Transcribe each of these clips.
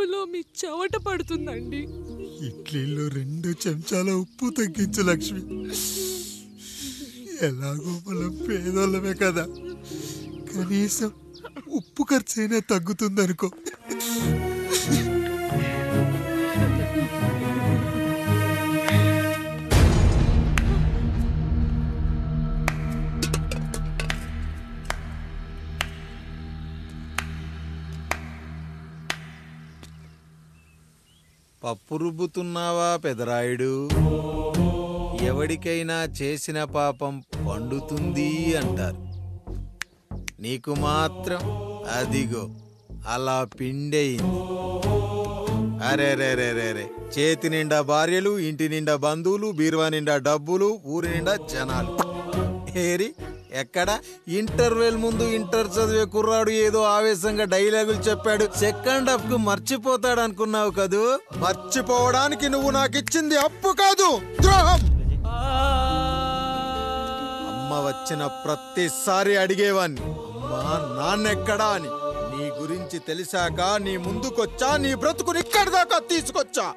ఉప్పులో మీ చెవట పడుతుందండి. ఇడ్లీలో 2 చెంచాల ఉప్పు తగ్గించు లక్ష్మి. ఎలాగో మనం పేదోళ్ళమే కదా, కనీసం ఉప్పు ఖర్చైనా తగ్గుతుందనుకో. పప్పు రుబ్బుతున్నావా పెదరాయుడు? ఎవడికైనా చేసిన పాపం పండుతుంది అంటారు, నీకు మాత్రం అదిగో అలా పిండయింది. అరే రే రే రే రే, చేతి నిండా భార్యలు, ఇంటి నిండా బంధువులు, బీరువా నిండా డబ్బులు, ఊరి నిండా జనాలు. ఏరి ఎక్కడ ఇంటర్వెల్ ముందు ఇంటర్ చదివే కుర్రాడు ఏదో ఆవేశంగా డైలాగులు చెప్పాడు, సెకండ్ హాఫ్ కు మర్చిపోతాడు అనుకున్నావు కదూ? మర్చిపోవడానికి నువ్వు నాకు ఇచ్చింది అప్పు కాదు, ద్రోహం. అమ్మ వచ్చిన ప్రతిసారి అడిగేవాన్ని, అమ్మా నాన్నెక్కడా అని. నీ గురించి తెలిసాక నీ ముందుకొచ్చా, నీ బ్రతుకుని ఇక్కడి దాకా తీసుకొచ్చా.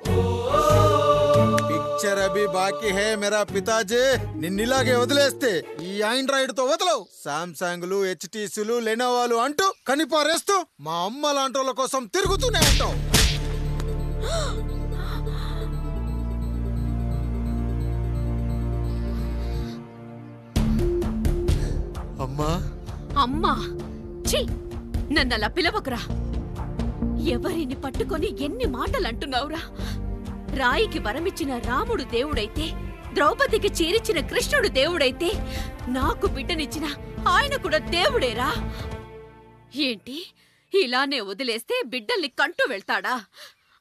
పిక్చర్ అభి బాకీ హే మేరా పితాజీ. నిన్నిలాగే వదిలేస్తే ఈ ఆండ్రాయిడ్ తో వదలవు. సామ్సంగ్లు, హెచ్టీసీలు, లెనోవాలు అంటూ కనిపారేస్తూ మా అమ్మ లాంటి కోసం తిరుగుతూనే ఉంటావు. అమ్మా అమ్మా, ఛీ, నన్నలా పిలవకురా. ఎవరిని పట్టుకొని ఎన్ని మాటలు అంటున్నావురా? రాయికి వరమిచ్చిన రాముడు దేవుడైతే, ద్రౌపదికి చీరిచిన కృష్ణుడు దేవుడైతే, నాకు బిడ్డనిచ్చిన ఆయన కూడా దేవుడేరా. ఏంటి ఇలానే వదిలేస్తే బిడ్డల్ని కంటూ వెళ్తాడా?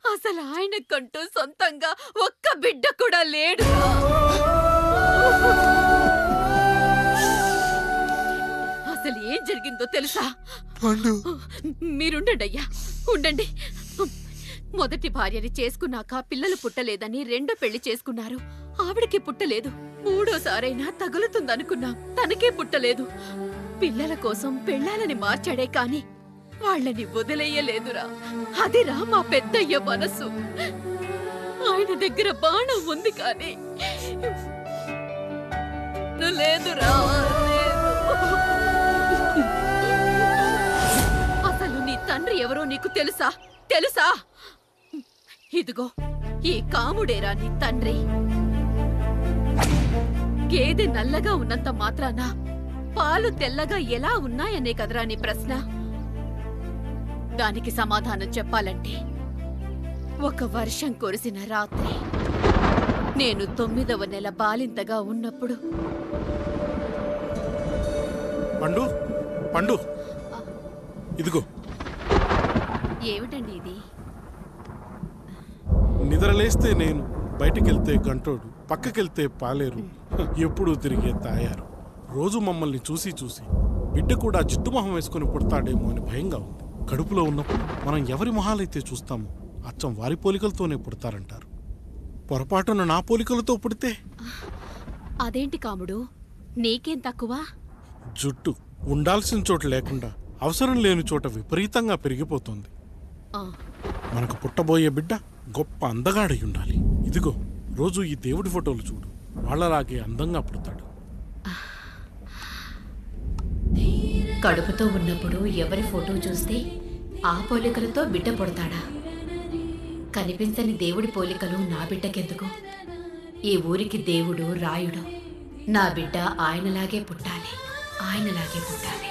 అసలు ఆయన కంటూ సొంతంగా ఒక్క బిడ్డ కూడా లేడురా. అసలు ఏం జరిగిందో తెలుసా? మీరుండండి అయ్యా, ఉండండి. మొదటి భార్యని చేసుకున్నాక పిల్లలు పుట్టలేదని రెండో పెళ్లి చేసుకున్నారు. ఆవిడకి పుట్టలేదు. మూడోసారైనా తగులుతుందనుకున్నాం, తనకే పుట్టలేదు. పిల్లల కోసం పెళ్ళాలని మార్చాడే కాని వాళ్ళని వదిలేయలేదురా. అదిరా మా పెద్దయ్య మనసు. ఆయన దగ్గర బాణం ఉంది కానీ లేదురా. అసలు నీ తండ్రి ఎవరో నీకు తెలుసా? తెలుసా? ఇదిగో ఈ కాముడేరా నీ తండ్రి. గేదె నల్లగా ఉన్నంత మాత్రాన పాలు తెల్లగా ఎలా ఉన్నాయనే కదరా నీ ప్రశ్న. దానికి సమాధానం చెప్పాలంటే, ఒక వర్షం కురిసిన రాత్రి నేను 9వ నెల బాలింతగా ఉన్నప్పుడు. పండు పండు, ఇదిగో. ఏమిటండి ఇది? నిద్రలేస్తే నేను, బయటికెళ్తే గంటోడు, పక్కకెళ్తే పాలేరు, ఎప్పుడూ తిరిగే తాయారు. రోజు మమ్మల్ని చూసి చూసి బిడ్డ కూడా జిడ్డు మొహం వేసుకుని పుడతాడేమో అని భయంగా ఉంది. కడుపులో ఉన్నప్పుడు మనం ఎవరి మొహాలైతే చూస్తామో అచ్చం వారి పోలికలతోనే పుడతారంటారు. పొరపాటున నా పోలికలతో పుడితే? అదేంటి కాముడు, నీకేం తక్కువ? జుట్టు ఉండాల్సిన చోట లేకుండా అవసరం లేని చోట విపరీతంగా పెరిగిపోతుంది. మనకు పుట్టబోయే బిడ్డ గొప్ప అందగాడై ఉండాలి. ఇదిగో రోజు ఈ దేవుడి ఫోటోలు చూడు, వాళ్ళలాగే అందంగా పుడతాడు. కడుపుతో ఉన్నప్పుడు ఎవరి ఫోటో చూస్తే ఆ పోలికలతో బిడ్డ పుడతాడా? కనిపించని దేవుడి పోలికలు నా బిడ్డకెందుకు? ఈ ఊరికి దేవుడు రాయుడు. నా బిడ్డ ఆయనలాగే పుట్టాలి, ఆయనలాగే పుట్టాలి.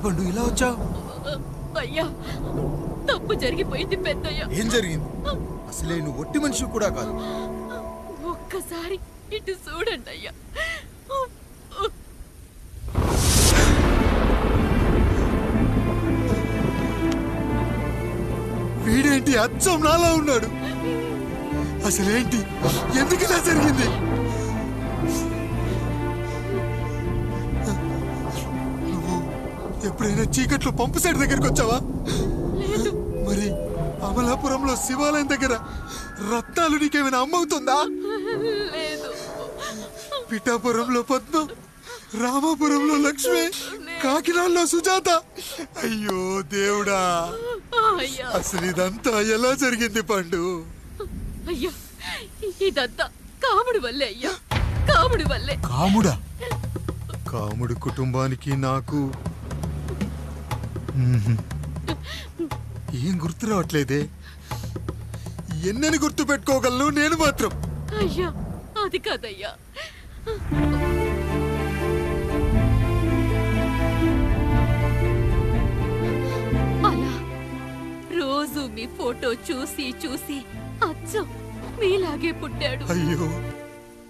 పండు ఇలా వచ్చావు? అయ్యా, తప్పు జరిగిపోయింది పెద్దయ్యా. ఏం జరిగింది? అసలే నువ్వు ఒట్టి మనిషి కూడా కాదు. ఒక్కసారి ఇటు చూడండి అయ్యా. వీడేంటి అచ్చం నాలా ఉన్నాడు? అసలేంటి, ఎందుకు ఇలా జరిగింది? నువ్వు ఎప్పుడైనా చీకట్లో పంపు సైడ్ దగ్గరికి వచ్చావా? మరి అమలాపురంలో శివాలయం దగ్గర రత్నాలు నీకేమైనా అమ్మవుతుందా? లేదు. పిఠాపురంలో పద్మ, రామాపురంలో లక్ష్మి, కాకినాడలో సుజాత. అయ్యో దేవుడా, అయ్యా అసలు ఇదంతా ఎలా జరిగింది పండు? అయ్యా, ఇదంతా కాముడి వల్లే అయ్యా, కాముడి వల్లే. కాముడా? కాముడు కుటుంబానికి నాకు ఏం గుర్తు రావట్లేదే. ఎన్నని గుర్తు పెట్టుకోగలను నేను మాత్రం? అయ్యా, అది కాదయ్యా. అలా రోజు మీ ఫోటో చూసి చూసి అచ్చం మీలాగే పుట్టాడు. అయ్యో,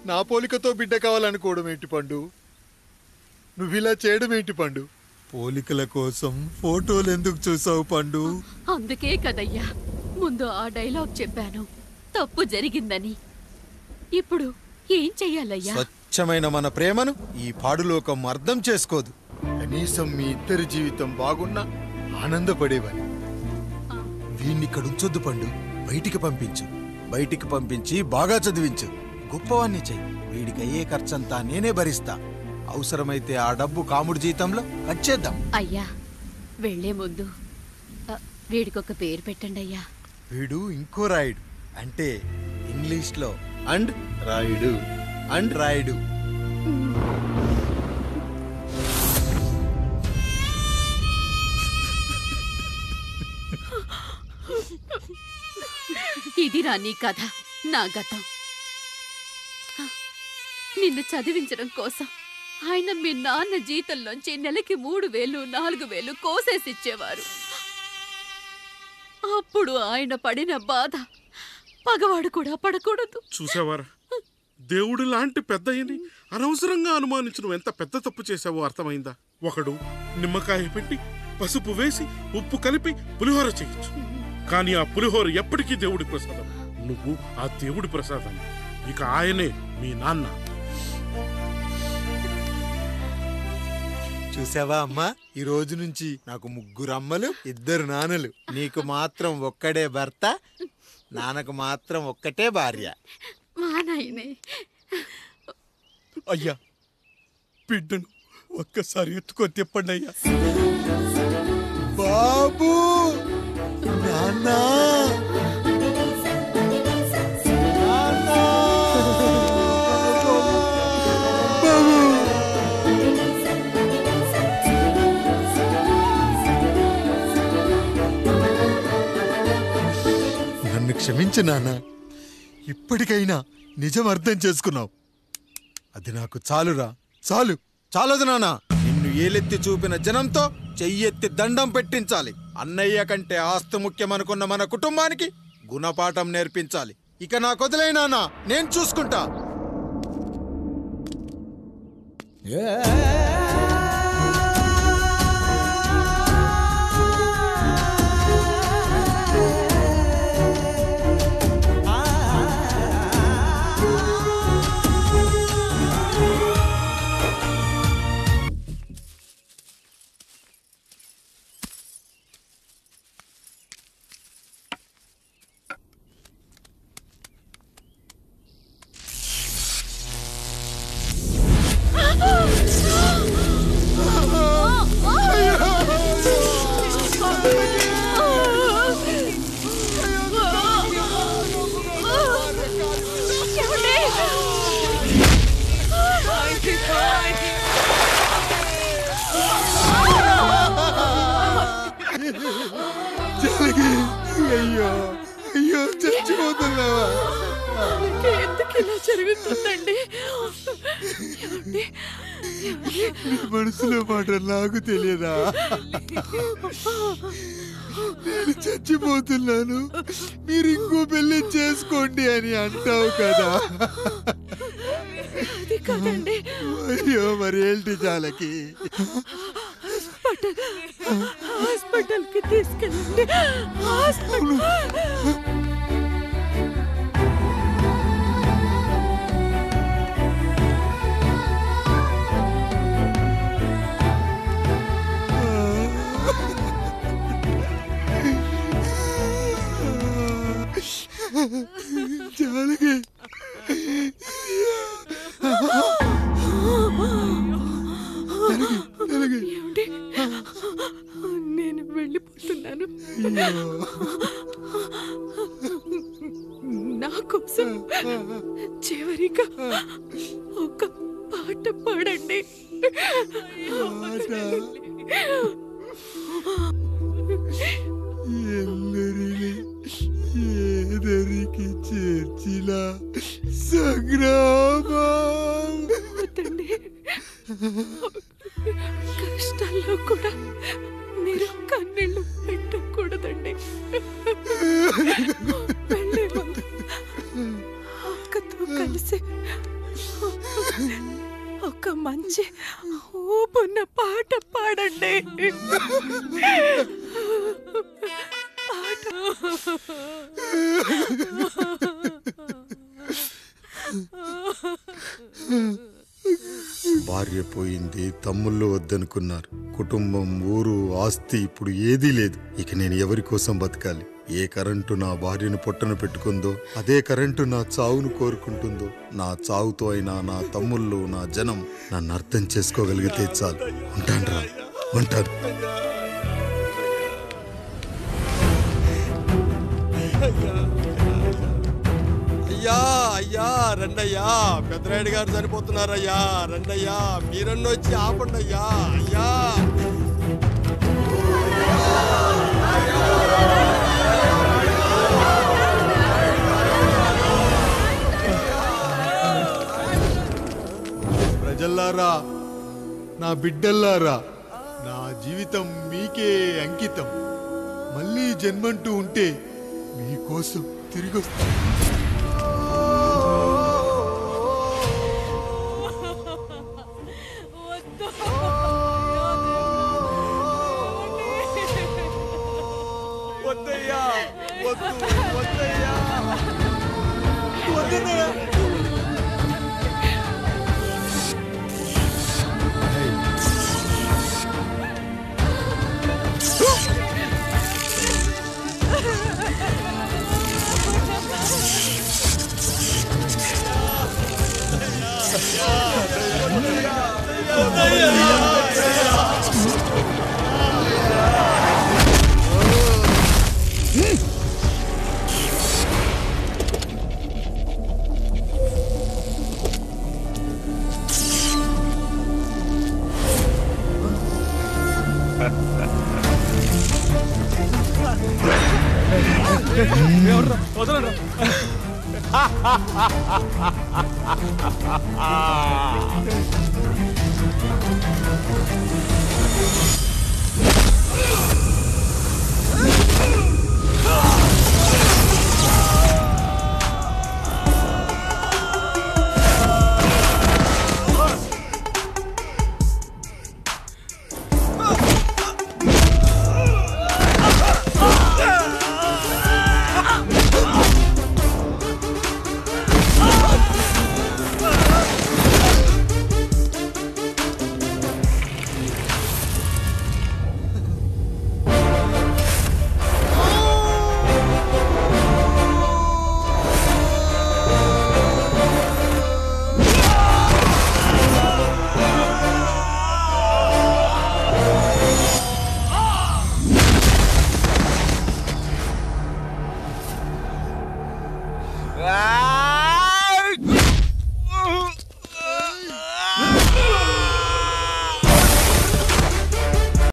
నా పోలికతో బిడ్డ కావాలనుకోవడం ఏంటి పండు? నువ్విలా చేయడం ఏంటి పండు? పోలికల కోసం ఫోటోలు ఎందుకు చూసావు పండు? అందుకే కదయ్యా ముందు ఆ డైలాగ్ చెప్పాను, తప్పు జరిగిందని. ఇప్పుడు ఏం చెయ్యాలయ్యా? స్వచ్ఛమైన మన ప్రేమను ఈ పాడులోకం అర్థం చేసుకోదు. కనీసం మీ ఇద్దరి జీవితం బాగున్నా ఆనందపడేవాని. వీణ్ణి ఇక్కడ ఉంచొద్దు పండు, బయటికి పంపించు. బయటికి పంపించి బాగా చదివించు, గొప్పవాణ్ణి చెయ్యి. వీడికి అయ్యే ఖర్చంతా నేనే భరిస్తా. అవసరమైతే ఆ డబ్బు కాముడి జీతంలో వచ్చేద్దాం. అయ్యా, వెళ్లే ముందు వీడికొక పేరు పెట్టండి అయ్యా. వీడు ఇంకో రాయుడు, అంటే ఇంగ్లీష్ లో అండ్ రాయుడు, అండ్ రాయుడు. ఇదిరా నీ కథ, నా గతం. నిన్ను చదివించడం కోసం ఆయన మీ నాన్న జీతంలోంచి నెలకి 3,000, 4,000 కోసేసిచ్చేవారు. అప్పుడు ఆయన పడిన బాధ పగవాడు కూడా పడకూడదు. చూసావారా, దేవుడు లాంటి పెద్దయ్యని అనవసరంగా అనుమానించడం ఎంత పెద్ద తప్పు చేశావో అర్థమైందా? ఒకడు నిమ్మకాయ పెట్టి పసుపు వేసి ఉప్పు కలిపి పులిహోర చేయొచ్చు, కానీ ఆ పులిహోర ఎప్పటికీ దేవుడి ప్రసాదం. నువ్వు ఆ దేవుడి ప్రసాదం. ఇక ఆయనే మీ నాన్న. చూసావా అమ్మా, ఈ రోజు నుంచి నాకు 3 అమ్మలు, 2 నాన్నలు. నీకు మాత్రం ఒక్కడే భర్త, నాన్నకు మాత్రం ఒక్కటే భార్య. మా నాయనే. అయ్యా, బిడ్డను ఒక్కసారి ఎత్తుకొని తిప్పండి అయ్యా. బాబు, నాన్నా, నన్ను క్షమించు నాన్న. ఇప్పటికైనా నిజం అర్థం చేసుకున్నావు. అది నాకు చాలురా, చాలు. చాలదు నాన్న, నిన్ను ఏలెత్తి చూపిన జనంతో చెయ్యెత్తి దండం పెట్టించాలి. అన్నయ్య కంటే ఆస్తి ముఖ్యమనుకున్న మన కుటుంబానికి గుణపాఠం నేర్పించాలి. ఇక నాకు వదిలే నాన్న, నేను చూసుకుంటా. అయ్యో అయ్యో, చచ్చిపోతున్నావా? ఎందుకు ఇలా జరుగుతుందండి? నీ మనసులో మాట నాకు తెలియదా? నేను చచ్చిపోతున్నాను, మీరు ఇంకో పెళ్లి చేసుకోండి అని అంటావు కదా. అది కాదండి. అయ్యో మరి ఏంటి జానకి? హాస్పిటల్కి తీసుకెళ్ళండి. హాస్పిటల్. జానకి ఏమిటి? నేను వెళ్ళిపోతున్నాను. నా కోసం చివరిగా ఒక పాట పాడండి. ఎల్లరిని ఏదరికి చేర్చిన సంగ్రామం. వద్దండి. కష్టాల్లో కూడా మీరు కన్నీళ్ళు పెట్టకూడదండి. వెళ్ళే ముందు అక్కతో కలిసి ఒక మంచి ఊపున్న పాట పాడండి. పాట. భార్య పోయింది, తమ్ముళ్ళు వద్దనుకున్నారు, కుటుంబం, ఊరు, ఆస్తి ఇప్పుడు ఏదీ లేదు. ఇక నేను ఎవరి కోసం బతకాలి? ఏ కరెంటు నా భార్యను పొట్టను పెట్టుకుందో అదే కరెంటు నా చావును కోరుకుంటుందో. నా చావుతో అయినా నా తమ్ముళ్ళు, నా జనం నన్ను అర్థం చేసుకోగలిగితే చాలు. ఉంటాను రా, ఉంటాను. అయ్యా అయ్యా రండయ్యా, పెద్దరాయుడు గారు చనిపోతున్నారయ్యా. రండయ్యా, మీరన్న వచ్చి ఆపండి అయ్యా. అయ్యా ప్రజల్లారా, నా బిడ్డల్లారా, నా జీవితం మీకే అంకితం. మళ్ళీ జన్మంటూ ఉంటే మీకోసం తిరిగి వస్తాను. వద్దయ్యా, వద్దు, వద్దయ్యా, వద్దన్నయ్యా. వదలండి.